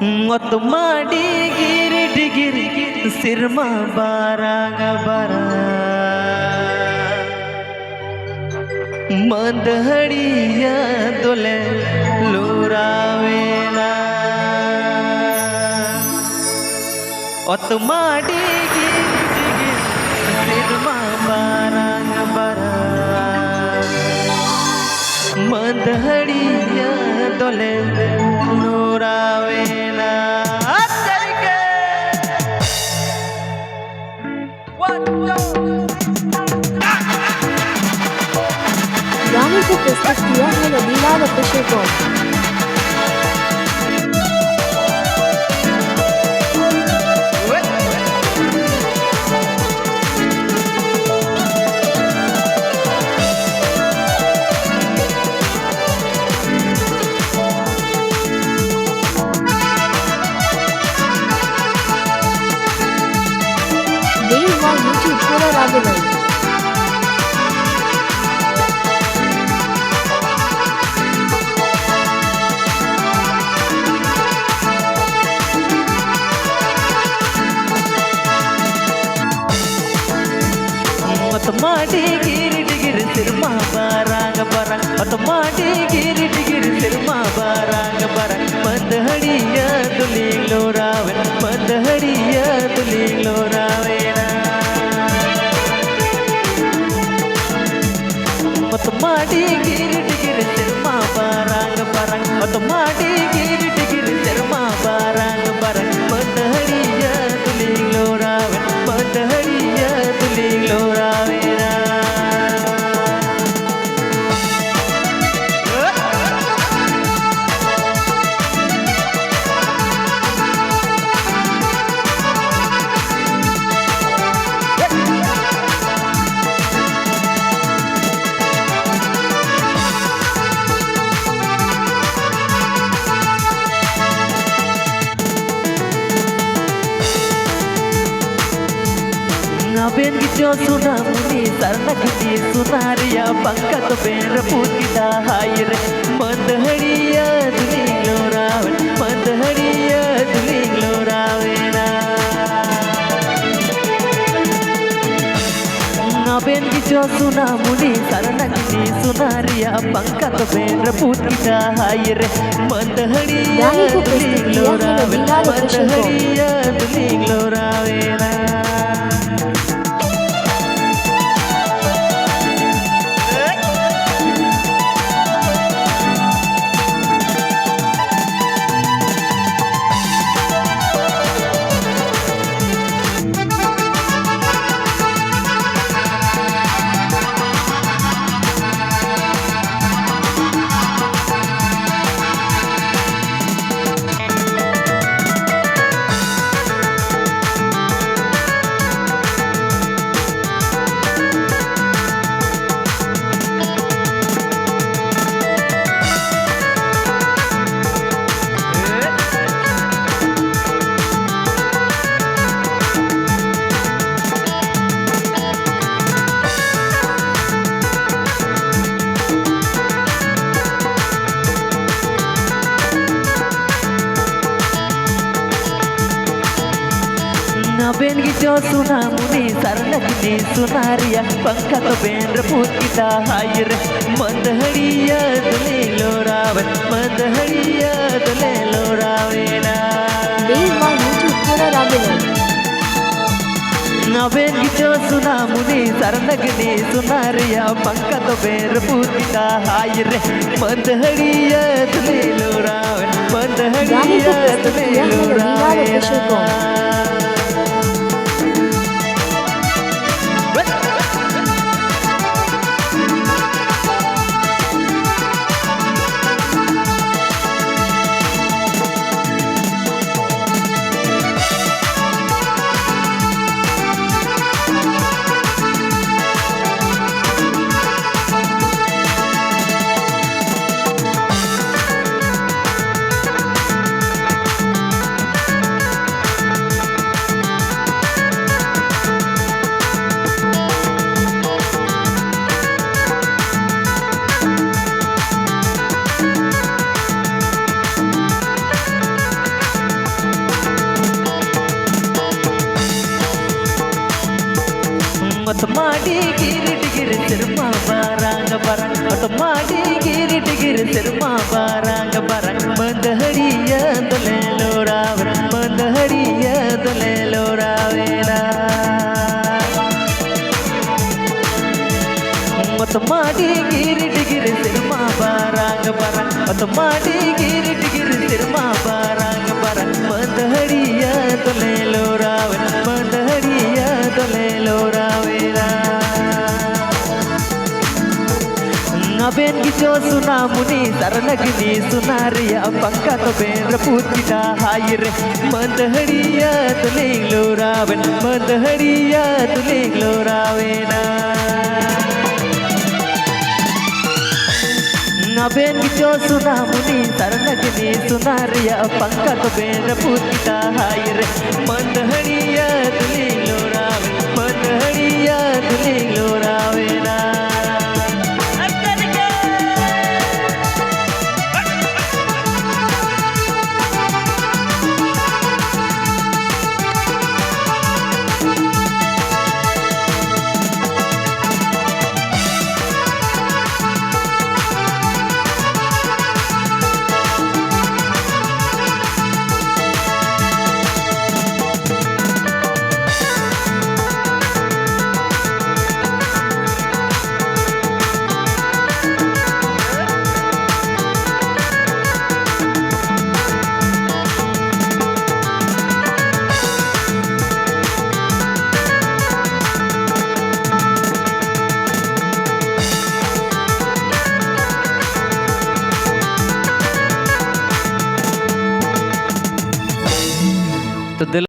मत माडी गिर डिगिर सिरमा बारांग बरा मंदहड़िया दोले लुरावेला मत माडी गिर डिगिर सिरमा बारांग बरा मंदहड़िया दोले लुरावेला गाने को प्रस्तुत किया है रविलाल ऑफिशियल कॉल। यूट्यूब पूरा रागल मत माडी गिर डिगिर सिरमा बारांग बरंग मत माडी गिर डिगिर सिरमा बारांग बरंग मंदहड़िया दुली लोरावे मंदहड़िया दुली लोरावेना मत माडी गिर डिगिर सिरमा बारांग बरंग मत माडी गिर डिगिर सिरमा बारांग बरंग मंदहड़िया दुली लोरावे मंदहड़िया दुली लोरावेना बेन गिजो सुना मुनी सरना गिजी सुनारिया पंका तो बेर पूकिता हायर मंदहड़िया दुली लोरावे मंदहड़िया दुली लोरावेना बेन गिजो सुना मुनी सरना गिजी सुनारिया पंका तो बेर पूकिता हायर मंदहड़िया दुली लोरावे मंदहड़िया दुली लोरावेना बेन गिजो सुना मुनी सरना गिजी सुनारिया पंका तो Ben पूकिता higher मंदहड़िया Dhule लोरावे मंदहड़िया Dhule लोरावेना YouTube पूरा रागल बेन गिजो सुना मुनी सरना गिजी सुनारिया पंका तो बेन पूकिता हायर मंदहड़िया दुले लोरावे मंदहड़िया दुले लोरावेना ಮಾಡಿ ಗಿರಿಟಿಗಿರಿ ಸಿರ್ಮ ಬಾರಂಗ ಬರಂಗ ಒಟ್ಟು ಮಾಡಿ ಗಿರಿಟಿಗಿರಿ ಸಿರ್ಮ ಬಾರಂಗ ಬರಂಗ ಮಂದ ಹಡಿಯ ದೊಲೆಲೋರಾವ ಮಂದ ಹಡಿಯ ದೊಲೆಲೋರಾವೇನ ಮತ ಮಾಡಿ ಗಿರಿಟಿಗಿರಿ ಸಿರ್ಮ ಬಾರಂಗ ಬರಂಗ ಮತ ಮಾಡಿ ಗಿರಿಟಿಗಿರಿ ಸಿರ್ಮ ಬಾರಂಗ ಬರಂಗ ಮಂದ ಹಡಿಯ ದೊಲೆಲೋರಾವ ಮಂದ ಹಡಿಯ ದೊಲೆಲೋರಾವೇನ Aben gijo suna muni saranagni sunariya panka to bendra putita hayre mandhariya tuling loraven mandhariya tuling loravena Aben gijo suna muni saranagni sunariya panka to bendra putita hayre mandhariya tuling loraven mandhariya tuling loravena तो दिल